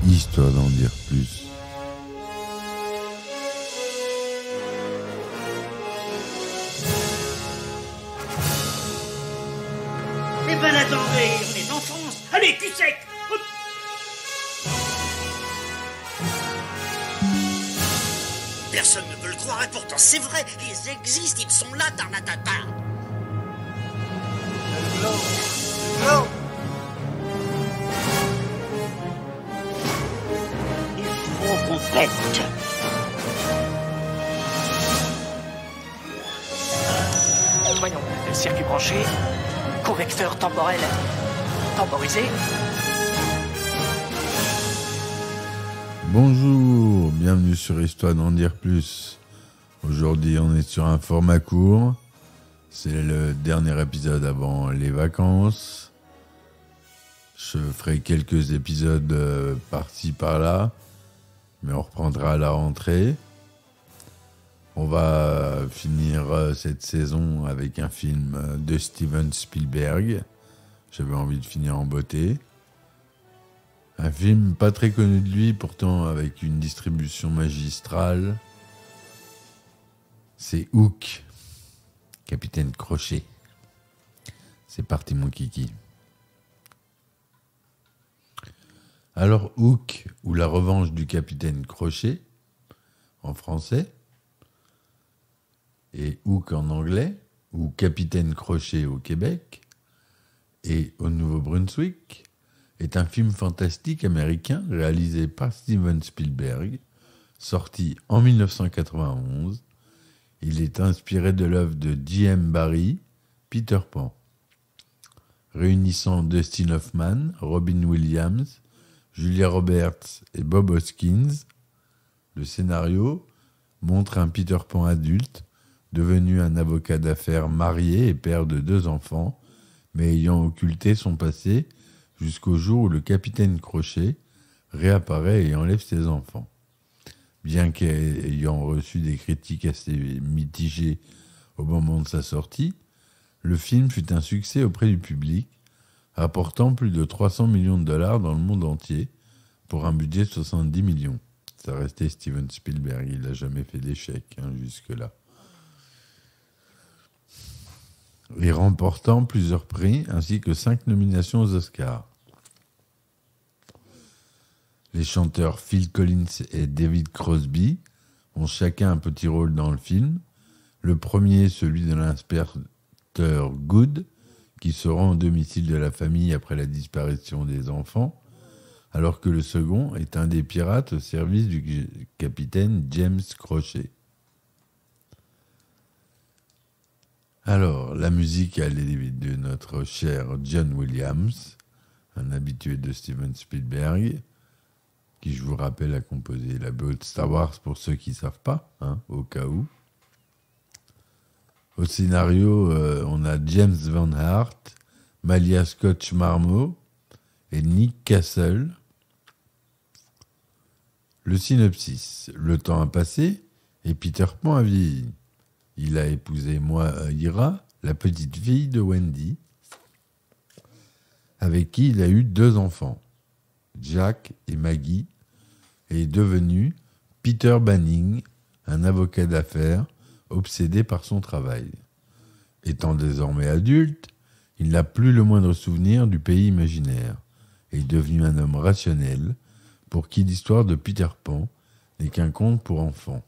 histoire d'en dire plus. Eh ben attendez, on est en France. Allez, cul sec. Hop. Personne ne peut le croire et pourtant c'est vrai. Ils existent, ils sont là, Tarnatata. Non. Il faut qu'on pète. Voyons, circuit branché, convecteur temporel temporisé. Bonjour, bienvenue sur Histoire d'en dire plus. Aujourd'hui, on est sur un format court. C'est le dernier épisode avant les vacances. Je ferai quelques épisodes par-ci, par-là. Mais on reprendra à la rentrée. On va finir cette saison avec un film de Steven Spielberg. J'avais envie de finir en beauté. Un film pas très connu de lui, pourtant avec une distribution magistrale. C'est Hook, Capitaine Crochet. C'est parti mon kiki. Alors Hook, ou La revanche du Capitaine Crochet, en français, et Hook en anglais, ou Capitaine Crochet au Québec, et au Nouveau-Brunswick, est un film fantastique américain réalisé par Steven Spielberg, sorti en 1991. Il est inspiré de l'œuvre de J.M. Barrie, Peter Pan, réunissant Dustin Hoffman, Robin Williams, Julia Roberts et Bob Hoskins. Le scénario montre un Peter Pan adulte, devenu un avocat d'affaires marié et père de 2 enfants, mais ayant occulté son passé jusqu'au jour où le capitaine Crochet réapparaît et enlève ses enfants. Bien qu'ayant reçu des critiques assez mitigées au moment de sa sortie, le film fut un succès auprès du public, rapportant plus de 300 millions de dollars dans le monde entier pour un budget de 70 millions. Ça restait Steven Spielberg, il n'a jamais fait d'échec jusque-là. Et remportant plusieurs prix ainsi que 5 nominations aux Oscars. Les chanteurs Phil Collins et David Crosby ont chacun un petit rôle dans le film. Le premier, celui de l'inspecteur Good, qui se rend au domicile de la famille après la disparition des enfants, alors que le second est un des pirates au service du capitaine James Crochet. Alors, la musique, elle est de notre cher John Williams, un habitué de Steven Spielberg, qui, je vous rappelle, a composé la BO de Star Wars pour ceux qui ne savent pas, au cas où. Au scénario, on a James Van Hart, Malia Scott-Marmo et Nick Castle. Le synopsis. Le temps a passé et Peter Pan a vieilli. Il a épousé Moira, la petite fille de Wendy, avec qui il a eu 2 enfants, Jack et Maggie, et est devenu Peter Banning, un avocat d'affaires obsédé par son travail. Étant désormais adulte, il n'a plus le moindre souvenir du pays imaginaire et est devenu un homme rationnel pour qui l'histoire de Peter Pan n'est qu'un conte pour enfants.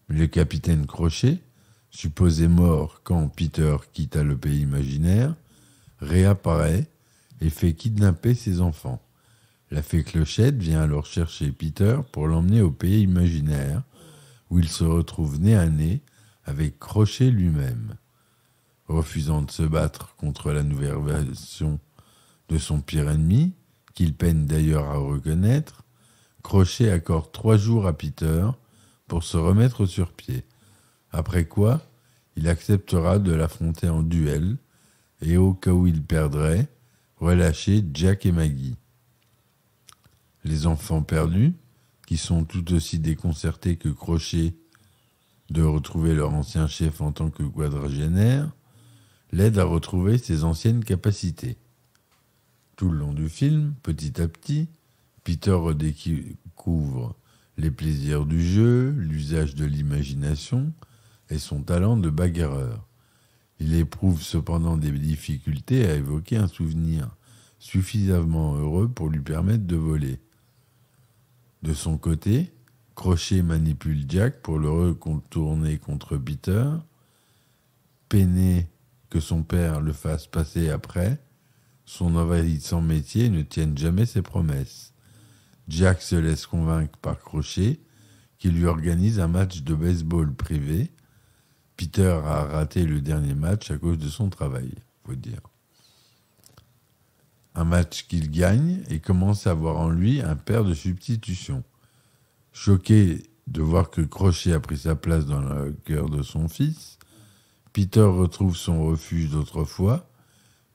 Le capitaine Crochet, supposé mort quand Peter quitta le pays imaginaire, réapparaît et fait kidnapper ses enfants. La fée Clochette vient alors chercher Peter pour l'emmener au pays imaginaire, où il se retrouve nez à nez avec Crochet lui-même. Refusant de se battre contre la nouvelle version de son pire ennemi, qu'il peine d'ailleurs à reconnaître, Crochet accorde 3 jours à Peter pour se remettre sur pied. Après quoi, il acceptera de l'affronter en duel et, au cas où il perdrait, relâcher Jack et Maggie. Les enfants perdus, qui sont tout aussi déconcertés que Crochet de retrouver leur ancien chef en tant que quadragénaire, l'aident à retrouver ses anciennes capacités. Tout le long du film, petit à petit, Peter redécouvre les plaisirs du jeu, l'usage de l'imagination et son talent de bagarreur. Il éprouve cependant des difficultés à évoquer un souvenir suffisamment heureux pour lui permettre de voler. De son côté, Crochet manipule Jack pour le retourner contre Peter. Peiné que son père le fasse passer après, son envahissant métier ne tienne jamais ses promesses. Jack se laisse convaincre par Crochet, qui lui organise un match de baseball privé. Peter a raté le dernier match à cause de son travail, faut dire. Un match qu'il gagne et commence à voir en lui un père de substitution. Choqué de voir que Crochet a pris sa place dans le cœur de son fils, Peter retrouve son refuge d'autrefois,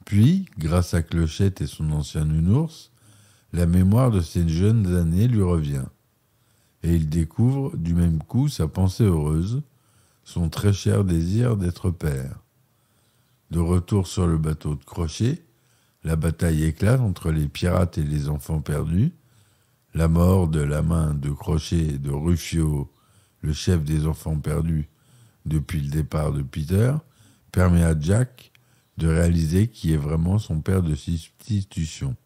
puis, grâce à Clochette et son ancien nounours, la mémoire de ses jeunes années lui revient. Et il découvre du même coup sa pensée heureuse, son très cher désir d'être père. De retour sur le bateau de Crochet, la bataille éclate entre les pirates et les enfants perdus. La mort de la main de Crochet de Rufio, le chef des enfants perdus depuis le départ de Peter, permet à Jack de réaliser qui est vraiment son père de substitution.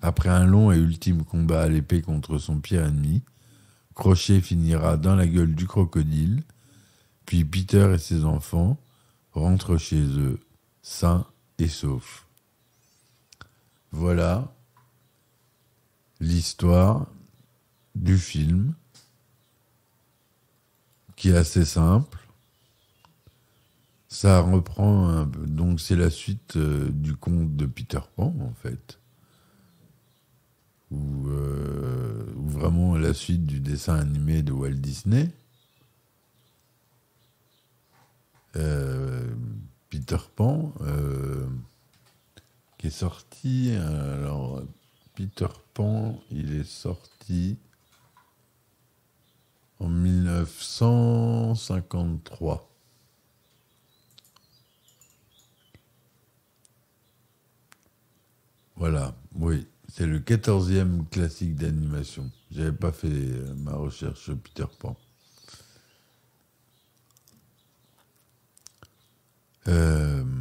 Après un long et ultime combat à l'épée contre son pire ennemi, Crochet finira dans la gueule du crocodile, puis Peter et ses enfants rentrent chez eux, sains et saufs. Voilà l'histoire du film, qui est assez simple. Ça reprend, donc c'est la suite du conte de Peter Pan, en fait. Ou vraiment la suite du dessin animé de Walt Disney. Peter Pan, qui est sorti. Alors, Peter Pan, il est sorti en 1953. Voilà, oui, c'est le 14e classique d'animation. J'avais pas fait ma recherche sur Peter Pan.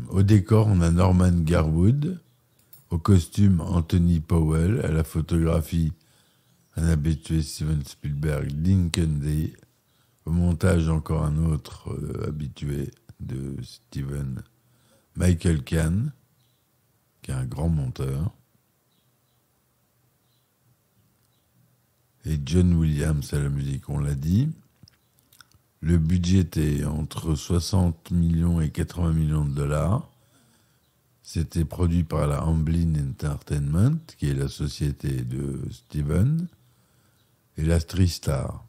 Au décor, on a Norman Garwood. Au costume, Anthony Powell. À la photographie, un habitué Steven Spielberg, Dean Cundey. Au montage, encore un autre habitué de Steven, Michael Kahn, qui est un grand monteur. Et John Williams à la musique, on l'a dit. Le budget était entre 60 millions et 80 millions de dollars. C'était produit par la Amblin Entertainment, qui est la société de Steven, et la TriStar.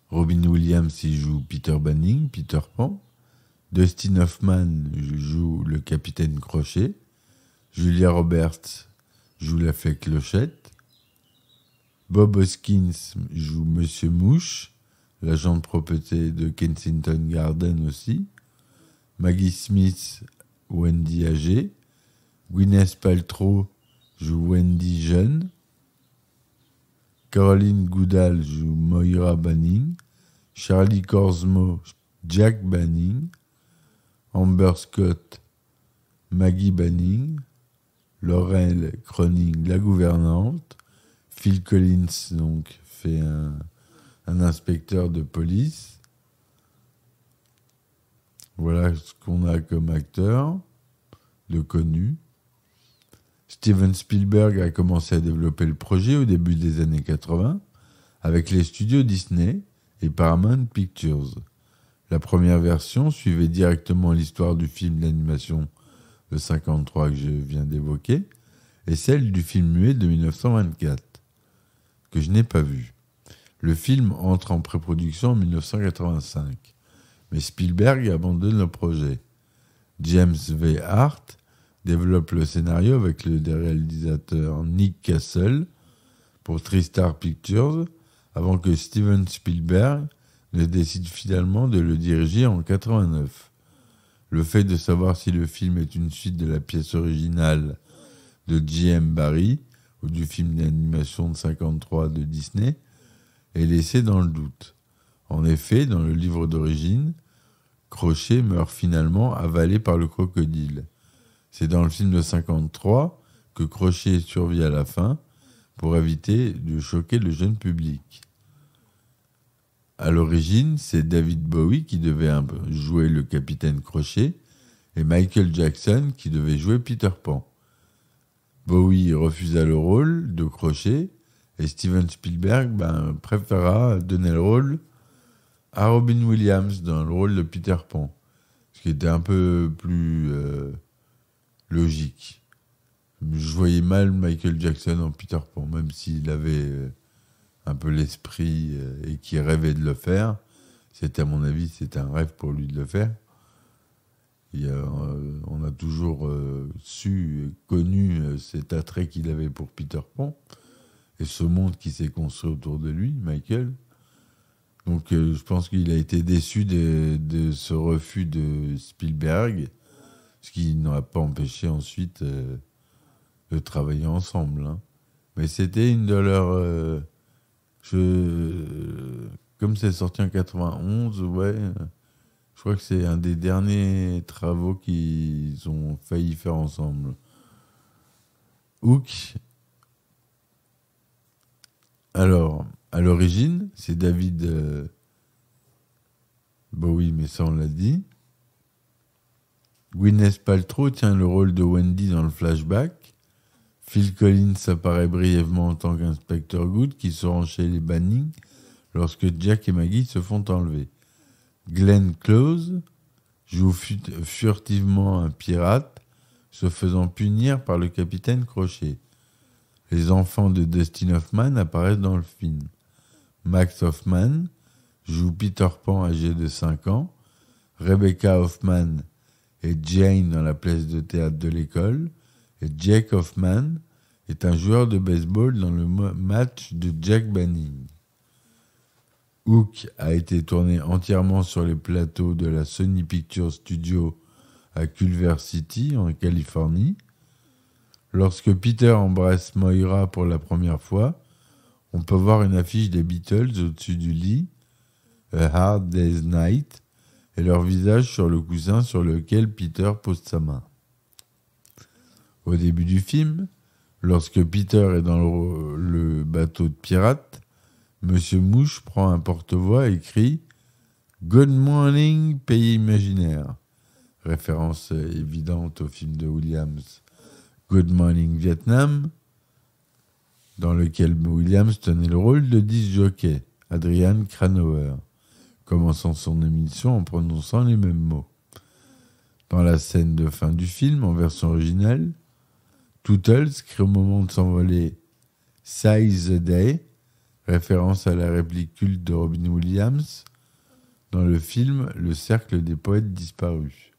Robin Williams y joue Peter Banning, Peter Pan. Dustin Hoffman joue le capitaine Crochet. Julia Roberts joue la fée Clochette. Bob Hoskins joue Monsieur Mouche, l'agent de propreté de Kensington Garden aussi. Maggie Smith, Wendy âgée. Gwyneth Paltrow joue Wendy jeune. Caroline Goodall joue Moira Banning. Charlie Korsmo, Jack Banning. Amber Scott, Maggie Banning. Laurel Cronin, la gouvernante. Phil Collins, donc, fait un inspecteur de police. Voilà ce qu'on a comme acteur de connu. Steven Spielberg a commencé à développer le projet au début des années 80 avec les studios Disney et Paramount Pictures. La première version suivait directement l'histoire du film d'animation de 1953 que je viens d'évoquer et celle du film muet de 1924 que je n'ai pas vu. Le film entre en pré-production en 1985, mais Spielberg abandonne le projet. James V. Hart développe le scénario avec le réalisateur Nick Castle pour TriStar Pictures avant que Steven Spielberg ne décide finalement de le diriger en 1989. le fait de savoir si le film est une suite de la pièce originale de J.M. Barrie ou du film d'animation de 1953 de Disney est laissé dans le doute. En effet, dans le livre d'origine, Crochet meurt finalement avalé par le crocodile. C'est dans le film de 1953 que Crochet survit à la fin pour éviter de choquer le jeune public. À l'origine, c'est David Bowie qui devait jouer le capitaine Crochet et Michael Jackson qui devait jouer Peter Pan. Bowie refusa le rôle de Crochet et Steven Spielberg préféra donner le rôle à Robin Williams dans le rôle de Peter Pan, ce qui était un peu plus logique. Je voyais mal Michael Jackson en Peter Pan, même s'il avait un peu l'esprit et qu'il rêvait de le faire. C'était, à mon avis, c'était un rêve pour lui de le faire. On a toujours connu cet attrait qu'il avait pour Peter Pan et ce monde qui s'est construit autour de lui, Michael. Donc je pense qu'il a été déçu de ce refus de Spielberg, ce qui n'a pas empêché ensuite de travailler ensemble. Hein. Mais c'était une de leurs... comme c'est sorti en 91, je crois que c'est un des derniers travaux qu'ils ont failli faire ensemble. Hook. Alors, à l'origine, c'est David Bowie, mais ça on l'a dit. Gwyneth Paltrow tient le rôle de Wendy dans le flashback. Phil Collins apparaît brièvement en tant qu'inspecteur Good qui se rend chez les Banning lorsque Jack et Maggie se font enlever. Glenn Close joue furtivement un pirate se faisant punir par le capitaine Crochet. Les enfants de Dustin Hoffman apparaissent dans le film. Max Hoffman joue Peter Pan âgé de 5 ans. Rebecca Hoffman est Jane dans la pièce de théâtre de l'école. Et Jake Hoffman est un joueur de baseball dans le match de Jack Banning. Hook a été tourné entièrement sur les plateaux de la Sony Pictures Studio à Culver City, en Californie. Lorsque Peter embrasse Moira pour la première fois, on peut voir une affiche des Beatles au-dessus du lit, A Hard Day's Night, et leur visage sur le coussin sur lequel Peter pose sa main. Au début du film, lorsque Peter est dans le bateau de pirates, Monsieur Mouche prend un porte-voix et crie « Good morning, pays imaginaire », référence évidente au film de Williams « Good Morning Vietnam », dans lequel Williams tenait le rôle de disc-jockey, Adrian Cranauer, commençant son émission en prononçant les mêmes mots. Dans la scène de fin du film, en version originale, Tootles crie au moment de s'envoler « Seize the Day », référence à la réplique culte de Robin Williams dans le film Le Cercle des Poètes Disparus.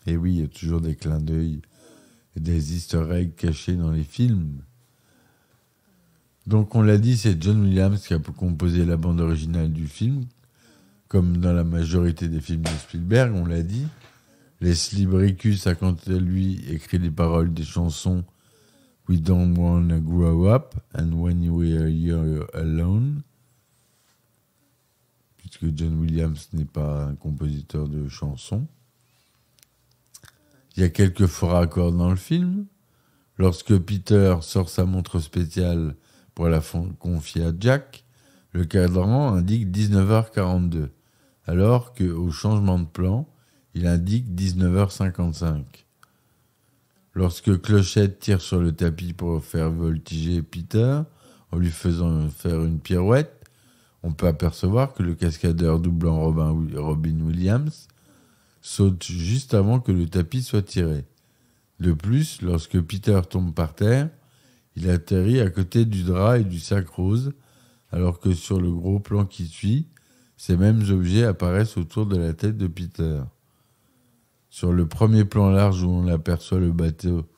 Et oui, il y a toujours des clins d'œil et des easter eggs cachés dans les films. Donc on l'a dit, c'est John Williams qui a composé la bande originale du film, comme dans la majorité des films de Spielberg, on l'a dit. Leslie Bricusse a quant à lui écrit les paroles des chansons We Don't Wanna Grow Up and When We're Here Alone, puisque John Williams n'est pas un compositeur de chansons. Il y a quelques faux raccords dans le film. Lorsque Peter sort sa montre spéciale pour la confier à Jack, le cadran indique 19h42, alors qu'au changement de plan, il indique 19h55. Lorsque Clochette tire sur le tapis pour faire voltiger Peter, en lui faisant faire une pirouette, on peut apercevoir que le cascadeur doublant Robin Williams saute juste avant que le tapis soit tiré. De plus, lorsque Peter tombe par terre, il atterrit à côté du drap et du sac rose, alors que sur le gros plan qui suit, ces mêmes objets apparaissent autour de la tête de Peter. Sur le premier plan large où on aperçoit le bateau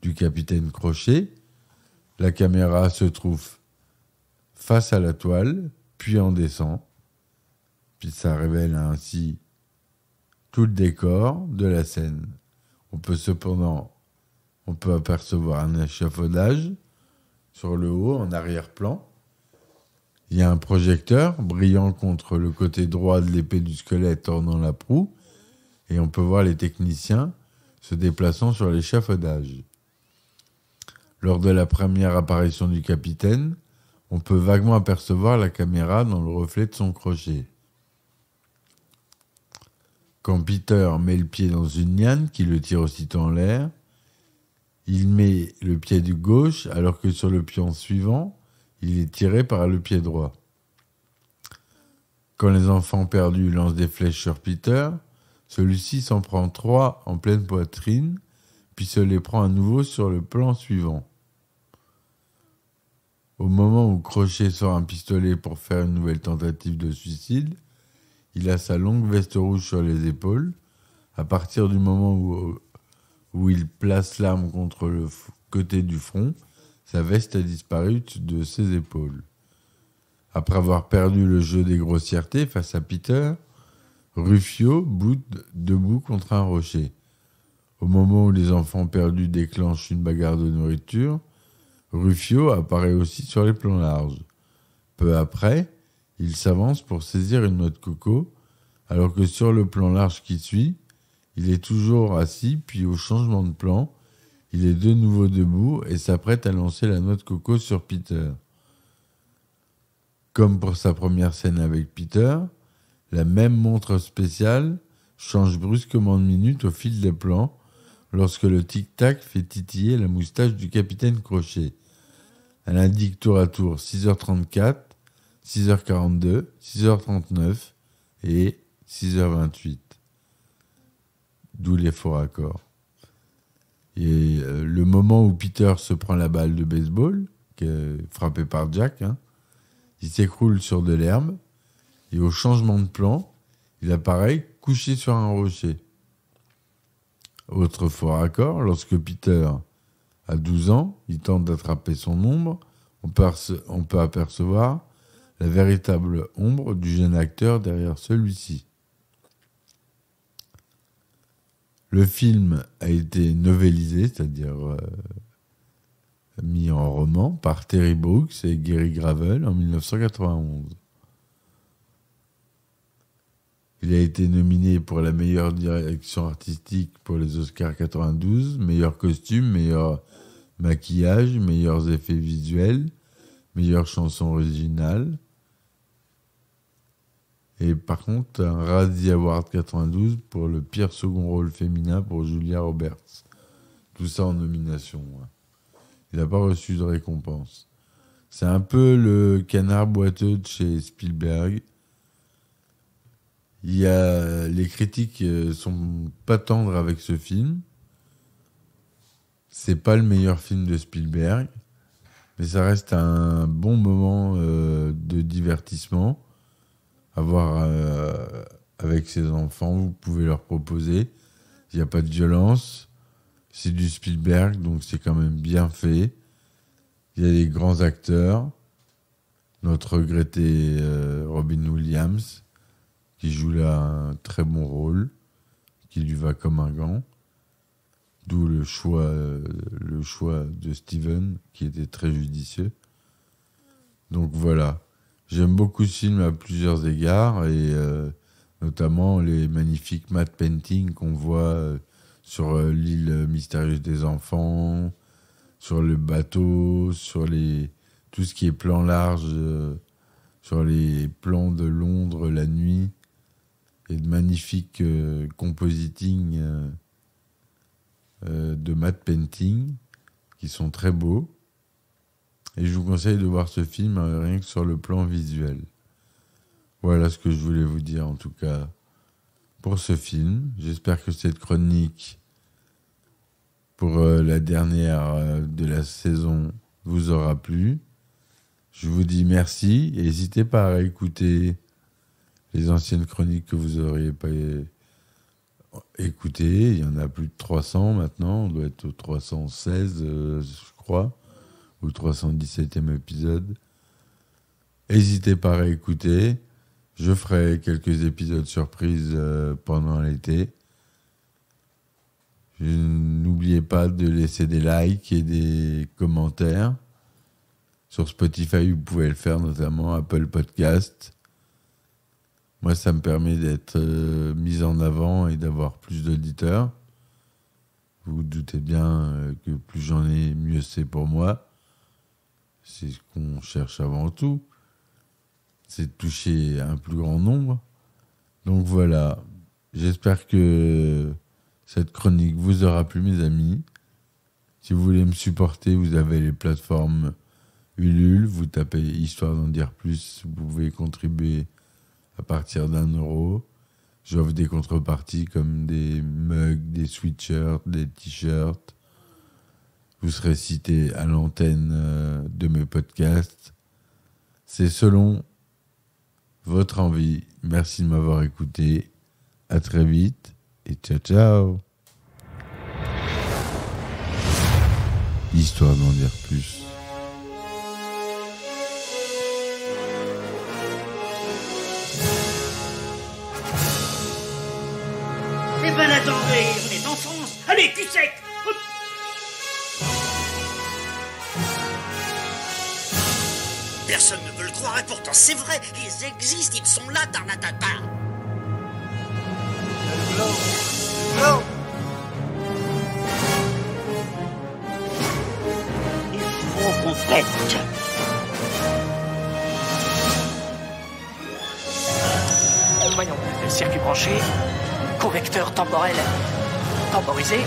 du capitaine Crochet, la caméra se trouve face à la toile, puis en descend. Puis ça révèle ainsi tout le décor de la scène. On peut apercevoir un échafaudage sur le haut, en arrière-plan. Il y a un projecteur brillant contre le côté droit de l'épée du squelette ornant la proue, et on peut voir les techniciens se déplaçant sur l'échafaudage. Lors de la première apparition du capitaine, on peut vaguement apercevoir la caméra dans le reflet de son crochet. Quand Peter met le pied dans une liane qui le tire aussitôt en l'air, il met le pied du gauche alors que sur le pion suivant, il est tiré par le pied droit. Quand les enfants perdus lancent des flèches sur Peter, celui-ci s'en prend 3 en pleine poitrine, puis se les prend à nouveau sur le plan suivant. Au moment où Crochet sort un pistolet pour faire une nouvelle tentative de suicide, il a sa longue veste rouge sur les épaules. À partir du moment où il place l'arme contre le côté du front, sa veste a disparu de ses épaules. Après avoir perdu le jeu des grossièretés face à Peter, Rufio boude debout contre un rocher. Au moment où les enfants perdus déclenchent une bagarre de nourriture, Rufio apparaît aussi sur les plans larges. Peu après, il s'avance pour saisir une noix de coco, alors que sur le plan large qui suit, il est toujours assis, puis au changement de plan, il est de nouveau debout et s'apprête à lancer la noix de coco sur Peter. Comme pour sa première scène avec Peter, la même montre spéciale change brusquement de minute au fil des plans lorsque le tic-tac fait titiller la moustache du capitaine Crochet. Elle indique tour à tour 6h34, 6h42, 6h39 et 6h28. D'où les faux raccords. Et le moment où Peter se prend la balle de baseball, frappée par Jack, il s'écroule sur de l'herbe, et au changement de plan, il apparaît couché sur un rocher. Autre faux raccord, lorsque Peter a 12 ans, il tente d'attraper son ombre, on peut apercevoir la véritable ombre du jeune acteur derrière celui-ci. Le film a été novélisé, c'est-à-dire mis en roman, par Terry Brooks et Gary Gravel en 1991. Il a été nominé pour la meilleure direction artistique pour les Oscars 92, meilleur costume, meilleur maquillage, meilleurs effets visuels, meilleure chanson originale. Et par contre, un Razzie Award 92 pour le pire second rôle féminin pour Julia Roberts. Tout ça en nomination. Il n'a pas reçu de récompense. C'est un peu le canard boiteux de chez Spielberg. Les critiques sont pas tendres avec ce film. C'est pas le meilleur film de Spielberg, mais ça reste un bon moment de divertissement à voir avec ses enfants. Vous pouvez leur proposer. Il n'y a pas de violence. C'est du Spielberg, donc c'est quand même bien fait. Il y a des grands acteurs. Notre regretté Robin Williams, qui joue là un très bon rôle, qui lui va comme un gant. D'où le choix de Steven, qui était très judicieux. Donc voilà. J'aime beaucoup ce film à plusieurs égards, et notamment les magnifiques matte paintings qu'on voit sur l'île mystérieuse des enfants, sur le bateau, sur tout ce qui est plan large, sur les plans de Londres la nuit, et de magnifiques compositing de matte painting qui sont très beaux. Et je vous conseille de voir ce film rien que sur le plan visuel. Voilà ce que je voulais vous dire en tout cas pour ce film. J'espère que cette chronique pour la dernière de la saison vous aura plu. Je vous dis merci et n'hésitez pas à réécouter les anciennes chroniques que vous n'auriez pas écoutées. Il y en a plus de 300 maintenant. On doit être au 316, je crois, ou 317e épisode. N'hésitez pas à réécouter. Je ferai quelques épisodes surprises pendant l'été. N'oubliez pas de laisser des likes et des commentaires. Sur Spotify, vous pouvez le faire, notamment Apple Podcast. Moi, ça me permet d'être mis en avant et d'avoir plus d'auditeurs. Vous vous doutez bien que plus j'en ai, mieux c'est pour moi. C'est ce qu'on cherche avant tout. C'est de toucher un plus grand nombre. Donc voilà. J'espère que cette chronique vous aura plu, mes amis. Si vous voulez me supporter, vous avez les plateformes Ulule. Vous tapez Histoire d'en dire plus. Vous pouvez contribuer à partir d'1 €. J'offre des contreparties comme des mugs, des sweatshirts, des t-shirts. Vous serez cité à l'antenne de mes podcasts. C'est selon votre envie. Merci de m'avoir écouté. À très vite et ciao ciao. Histoire d'en dire plus. Eh ben attendez, on est en France. Allez, cul sec. Hop. Personne ne peut le croire et pourtant c'est vrai, ils existent, ils sont là, Tarnatata. Non. Il faut qu'on pète. Voyons, circuit branché, correcteur temporel temporisé,